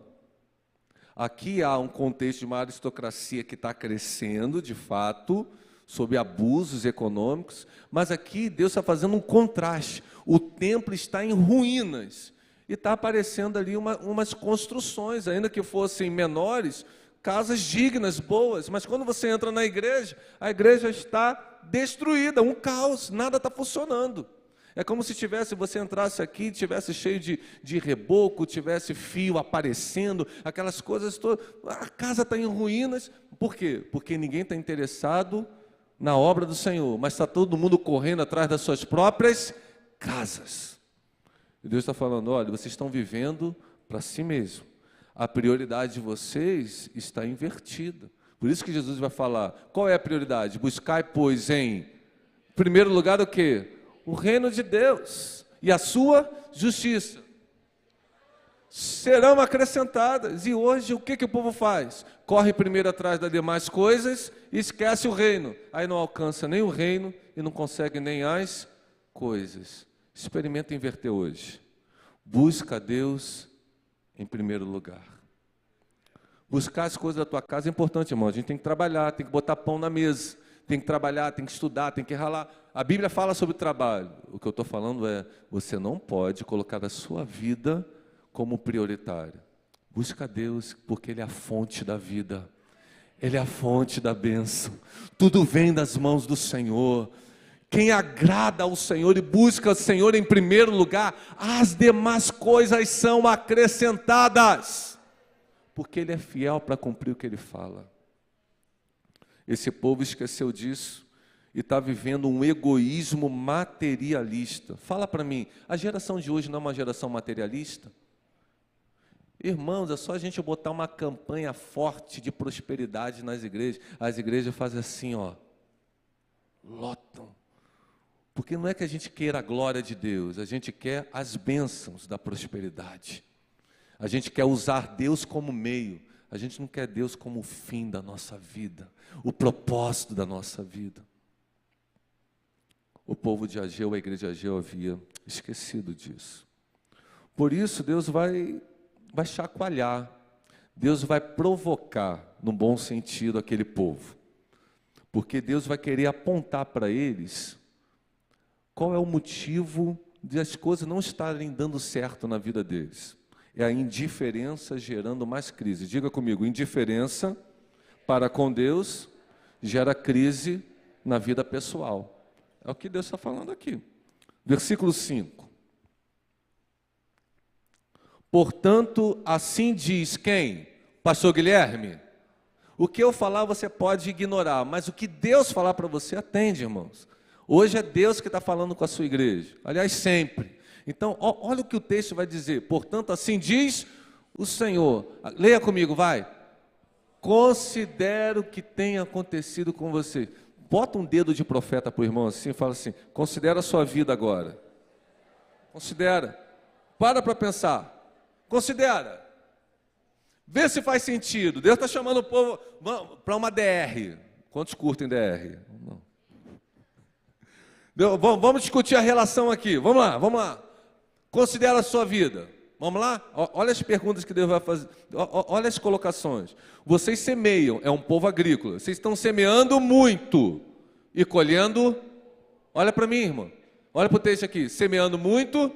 aqui há um contexto de uma aristocracia que está crescendo, de fato, sob abusos econômicos, mas aqui Deus está fazendo um contraste. O templo está em ruínas e está aparecendo ali umas construções, ainda que fossem menores, casas dignas, boas, mas quando você entra na igreja, a igreja está destruída, um caos, nada está funcionando. É como se você entrasse aqui e tivesse cheio de reboco, tivesse fio aparecendo, aquelas coisas todas. A casa está em ruínas. Por quê? Porque ninguém está interessado na obra do Senhor, mas está todo mundo correndo atrás das suas próprias casas. E Deus está falando: olha, vocês estão vivendo para si mesmo. A prioridade de vocês está invertida. Por isso que Jesus vai falar: qual é a prioridade? Buscai, pois, em primeiro lugar o quê? O reino de Deus e a sua justiça serão acrescentadas. E hoje o que o povo faz? Corre primeiro atrás das demais coisas e esquece o reino. Aí não alcança nem o reino e não consegue nem as coisas. Experimenta inverter hoje. Busca a Deus em primeiro lugar. Buscar as coisas da tua casa é importante, irmão. A gente tem que trabalhar, tem que botar pão na mesa, tem que trabalhar, tem que estudar, tem que ralar. A Bíblia fala sobre trabalho. O que eu estou falando é: você não pode colocar a sua vida como prioritária. Busca a Deus, porque Ele é a fonte da vida. Ele é a fonte da bênção. Tudo vem das mãos do Senhor. Quem agrada ao Senhor e busca o Senhor em primeiro lugar, as demais coisas são acrescentadas. Porque Ele é fiel para cumprir o que Ele fala. Esse povo esqueceu disso e está vivendo um egoísmo materialista. Fala para mim, a geração de hoje não é uma geração materialista? Irmãos, é só a gente botar uma campanha forte de prosperidade nas igrejas. As igrejas fazem assim, ó, lotam. Porque não é que a gente queira a glória de Deus, a gente quer as bênçãos da prosperidade. A gente quer usar Deus como meio, a gente não quer Deus como o fim da nossa vida, o propósito da nossa vida. O povo de Ageu, a igreja de Ageu, havia esquecido disso. Por isso, Deus vai chacoalhar, Deus vai provocar, no bom sentido, aquele povo. Porque Deus vai querer apontar para eles qual é o motivo de as coisas não estarem dando certo na vida deles. É a indiferença gerando mais crise. Diga comigo: indiferença para com Deus gera crise na vida pessoal. É o que Deus está falando aqui. Versículo 5. Portanto, assim diz quem? Pastor Guilherme? O que eu falar você pode ignorar, mas o que Deus falar para você, atende, irmãos. Hoje é Deus que está falando com a sua igreja. Aliás, sempre. Então, olha o que o texto vai dizer. Portanto, assim diz o Senhor. Leia comigo, vai. Considera o que tem acontecido com você. Bota um dedo de profeta para o irmão assim e fala assim: considera a sua vida agora. Considera. Para pensar. Considera. Vê se faz sentido. Deus está chamando o povo para uma DR. Quantos curtem DR? Não. Vamos discutir a relação aqui. Vamos lá. Considera a sua vida. Vamos lá? Olha as perguntas que Deus vai fazer. Olha as colocações. Vocês semeiam, é um povo agrícola. Vocês estão semeando muito e colhendo. Olha para mim, irmão. Olha para o texto aqui. Semeando muito.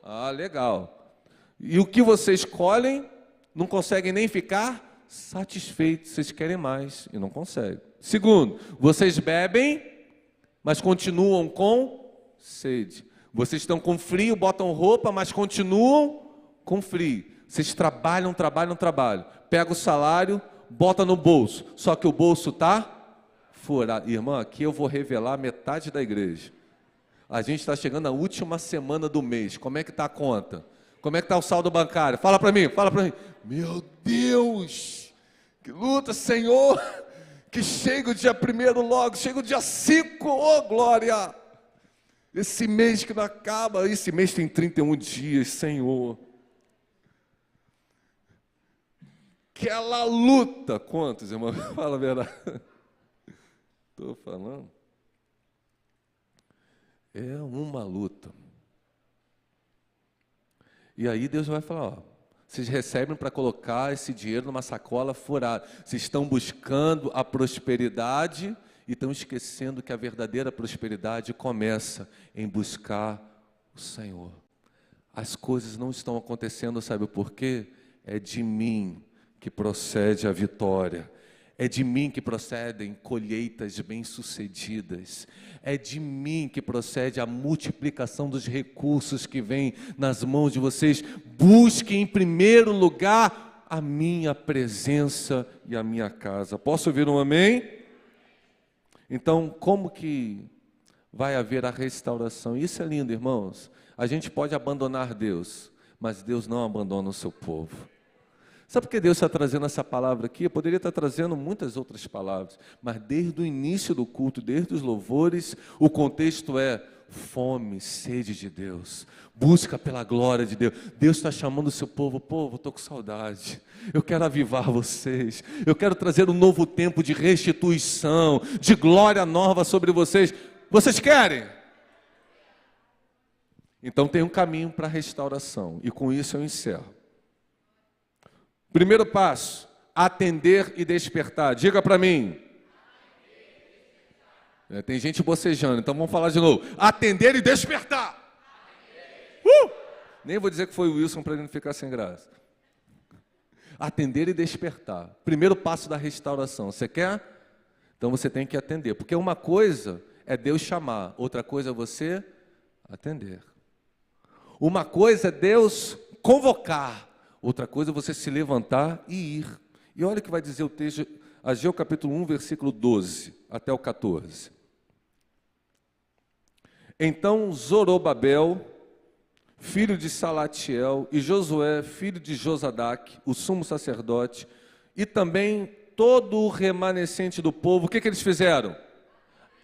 Ah, legal. E o que vocês colhem, não conseguem nem ficar satisfeitos. Vocês querem mais e não conseguem. Segundo, vocês bebem, mas continuam com sede. Vocês estão com frio, botam roupa, mas continuam com frio. Vocês trabalham. Pega o salário, bota no bolso. Só que o bolso está furado. Irmã, aqui eu vou revelar metade da igreja. A gente está chegando na última semana do mês. Como é que está a conta? Como é que está o saldo bancário? Fala para mim. Meu Deus, que luta, Senhor. Que chega o dia 1º logo, chega o dia 5, oh glória. Esse mês que não acaba, esse mês tem 31 dias, Senhor. aquela luta. Quantos, irmão? Fala a verdade. Estou falando. É uma luta. E aí Deus vai falar, ó, vocês recebem para colocar esse dinheiro numa sacola furada. Vocês estão buscando a prosperidade e estão esquecendo que a verdadeira prosperidade começa em buscar o Senhor. As coisas não estão acontecendo, sabe por quê? É de mim que procede a vitória. É de mim que procedem colheitas bem-sucedidas. É de mim que procede a multiplicação dos recursos que vêm nas mãos de vocês. Busque em primeiro lugar a minha presença e a minha casa. Posso ouvir um amém? Então, como que vai haver a restauração? Isso é lindo, irmãos. A gente pode abandonar Deus, mas Deus não abandona o seu povo. Sabe por que Deus está trazendo essa palavra aqui? Eu poderia estar trazendo muitas outras palavras, mas desde o início do culto, desde os louvores, o contexto é fome, sede de Deus, busca pela glória de Deus. Deus está chamando o seu povo, eu estou com saudade, eu quero avivar vocês, eu quero trazer um novo tempo de restituição, de glória nova sobre vocês. Vocês querem? Então tem um caminho para a restauração, e com isso eu encerro. Primeiro passo, atender e despertar. Diga para mim. Tem gente bocejando, então vamos falar de novo. Atender e despertar. Nem vou dizer que foi o Wilson para ele não ficar sem graça. Atender e despertar. Primeiro passo da restauração. Você quer? Então você tem que atender. Porque uma coisa é Deus chamar, outra coisa é você atender. Uma coisa é Deus convocar, outra coisa é você se levantar e ir. E olha o que vai dizer o texto, Ageu capítulo 1, versículo 12 até o 14. Então Zorobabel, filho de Salatiel, e Josué, filho de Josadaque, o sumo sacerdote, e também todo o remanescente do povo, o que eles fizeram?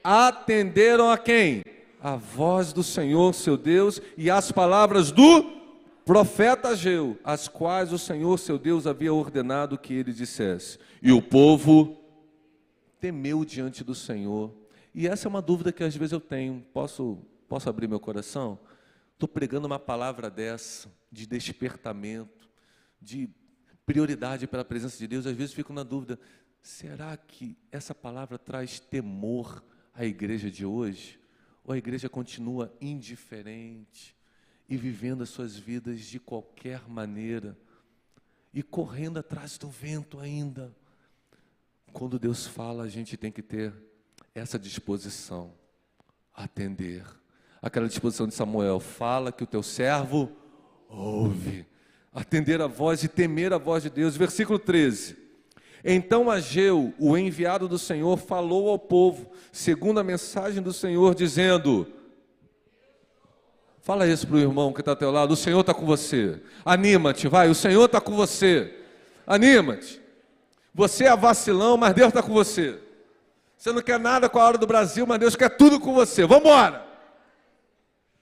Atenderam a quem? A voz do Senhor, seu Deus, e as palavras do profeta Ageu, as quais o Senhor, seu Deus, havia ordenado que ele dissesse. E o povo temeu diante do Senhor. E essa é uma dúvida que às vezes eu tenho. Posso abrir meu coração? Estou pregando uma palavra dessa, de despertamento, de prioridade pela presença de Deus. Às vezes fico na dúvida, será que essa palavra traz temor à igreja de hoje? Ou a igreja continua indiferente e vivendo as suas vidas de qualquer maneira, e correndo atrás do vento ainda? Quando Deus fala, a gente tem que ter essa disposição, atender. Aquela disposição de Samuel, fala que o teu servo ouve. Atender a voz e temer a voz de Deus. Versículo 13. Então Ageu, o enviado do Senhor, falou ao povo, segundo a mensagem do Senhor, dizendo... Fala isso para o irmão que está ao teu lado, o Senhor está com você. Anima-te, vai, o Senhor está com você. Anima-te. Você é vacilão, mas Deus está com você. Você não quer nada com a hora do Brasil, mas Deus quer tudo com você. Vamos embora.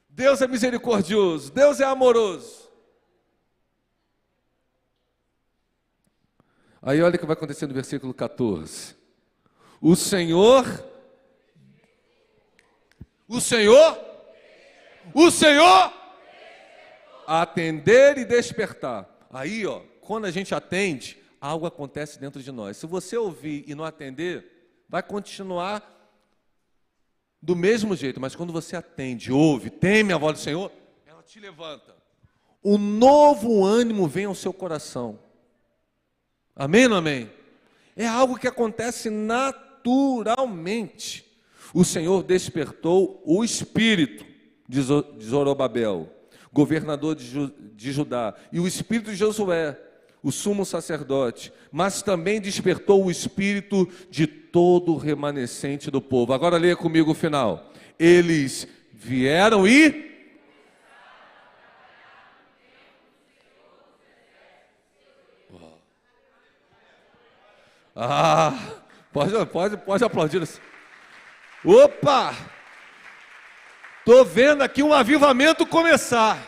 Deus é misericordioso, Deus é amoroso. Aí olha o que vai acontecer no versículo 14. O Senhor, atender e despertar. Aí, ó, quando a gente atende, algo acontece dentro de nós. Se você ouvir e não atender, vai continuar do mesmo jeito, mas quando você atende, ouve, teme a voz do Senhor, ela te levanta. Um novo ânimo vem ao seu coração. Amém ou não amém? É algo que acontece naturalmente. O Senhor despertou o espírito de Zorobabel, governador de Judá, e o espírito de Josué, o sumo sacerdote, mas também despertou o espírito de todo o remanescente do povo. Agora leia comigo o final. Eles vieram e... pode aplaudir. Opa! Estou vendo aqui um avivamento começar.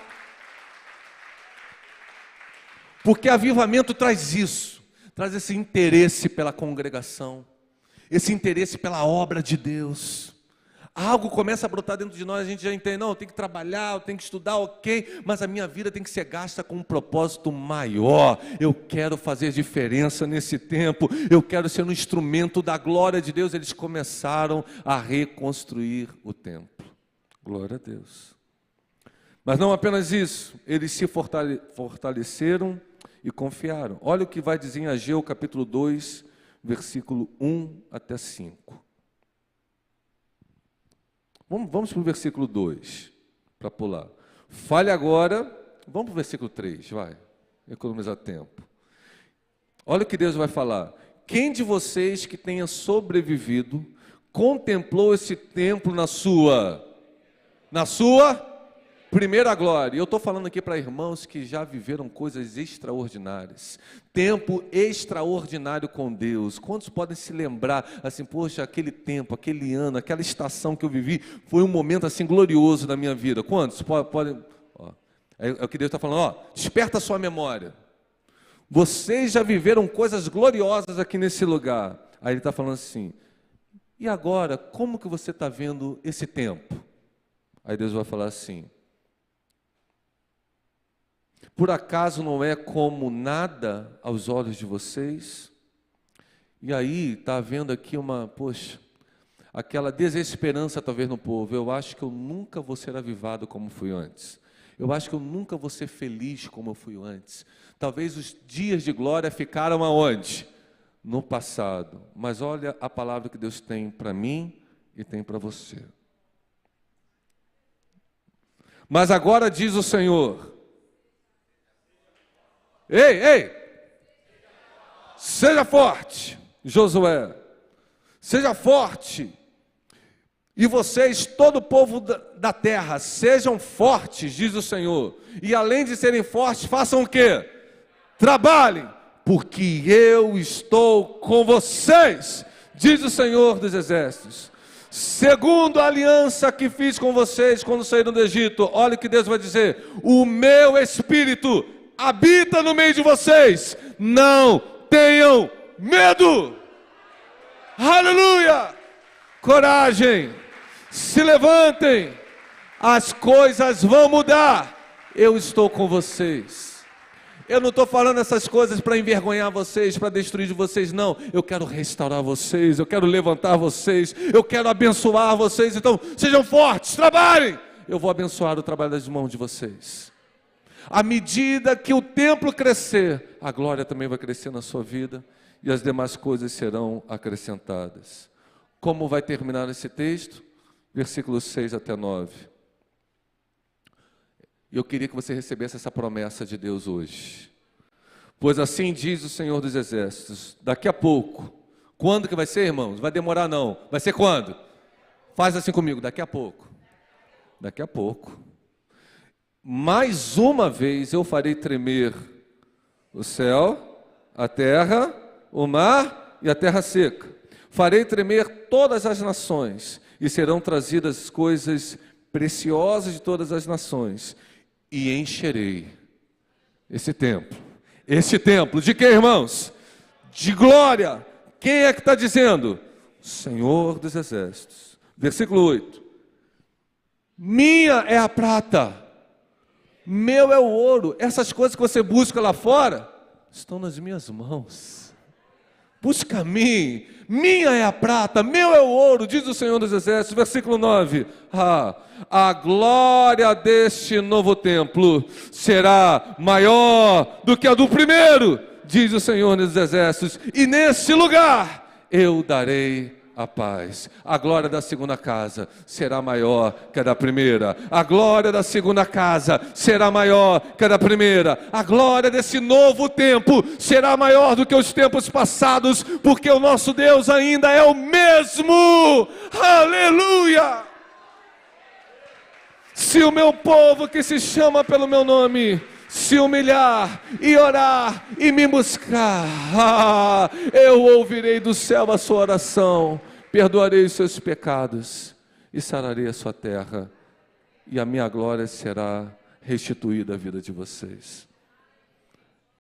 Porque avivamento traz isso. traz esse interesse pela congregação, esse interesse pela obra de Deus. Algo começa a brotar dentro de nós, a gente já entende, não, eu tenho que trabalhar, eu tenho que estudar, ok, mas a minha vida tem que ser gasta com um propósito maior. Eu quero fazer diferença nesse tempo, eu quero ser um instrumento da glória de Deus. Eles começaram a reconstruir o templo. Glória a Deus. Mas não apenas isso, eles se fortaleceram e confiaram. Olha o que vai dizer em Ageu capítulo 2, versículo 1 até 5. Vamos para o versículo 2, para pular. Fale agora, vamos para o versículo 3, vai, economizar tempo. Olha o que Deus vai falar. Quem de vocês que tenha sobrevivido, contemplou esse templo na sua primeira glória? E eu estou falando aqui para irmãos que já viveram coisas extraordinárias, tempo extraordinário com Deus. Quantos podem se lembrar, assim, poxa, aquele tempo, aquele ano, aquela estação que eu vivi, foi um momento assim glorioso da minha vida? Quantos podem? É o que Deus está falando, desperta a sua memória. Vocês já viveram coisas gloriosas aqui nesse lugar. Aí Ele está falando assim, e agora, como que você está vendo esse tempo? Aí Deus vai falar assim, por acaso não é como nada aos olhos de vocês? E aí está havendo aqui aquela desesperança talvez no povo. Eu acho que eu nunca vou ser avivado como fui antes. Eu acho que eu nunca vou ser feliz como eu fui antes. Talvez os dias de glória ficaram aonde? No passado. Mas olha a palavra que Deus tem para mim e tem para você. Mas agora diz o Senhor, ei, seja forte, Josué, seja forte, e vocês, todo o povo da terra, sejam fortes, diz o Senhor, e além de serem fortes, façam o quê? Trabalhem, porque eu estou com vocês, diz o Senhor dos exércitos. Segundo a aliança que fiz com vocês quando saíram do Egito, olha o que Deus vai dizer, o meu Espírito habita no meio de vocês, não tenham medo. Aleluia! Coragem, se levantem, as coisas vão mudar, eu estou com vocês. Eu não estou falando essas coisas para envergonhar vocês, para destruir vocês, não. Eu quero restaurar vocês, eu quero levantar vocês, eu quero abençoar vocês. Então, sejam fortes, trabalhem. Eu vou abençoar o trabalho das mãos de vocês. À medida que o templo crescer, a glória também vai crescer na sua vida e as demais coisas serão acrescentadas. Como vai terminar esse texto? Versículos 6 até 9. Eu queria que você recebesse essa promessa de Deus hoje. Pois assim diz o Senhor dos Exércitos, daqui a pouco. Quando que vai ser, irmãos? Vai demorar não. Vai ser quando? Faz assim comigo, daqui a pouco. Daqui a pouco. Mais uma vez eu farei tremer o céu, a terra, o mar e a terra seca. Farei tremer todas as nações e serão trazidas coisas preciosas de todas as nações. E encherei esse templo. Esse templo de quê, irmãos? De glória. Quem é que está dizendo? O Senhor dos Exércitos. Versículo 8. Minha é a prata, meu é o ouro. Essas coisas que você busca lá fora estão nas minhas mãos. Busca a mim. Minha é a prata, meu é o ouro, diz o Senhor dos Exércitos. Versículo 9. A glória deste novo templo será maior do que a do primeiro, diz o Senhor dos Exércitos. E neste lugar eu darei a paz. A glória da segunda casa será maior que a da primeira. A glória da segunda casa será maior que a da primeira. A glória desse novo tempo será maior do que os tempos passados, porque o nosso Deus ainda é o mesmo. Aleluia! Se o meu povo que se chama pelo meu nome se humilhar e orar e me buscar, eu ouvirei do céu a sua oração, perdoarei os seus pecados e sararei a sua terra, e a minha glória será restituída à vida de vocês.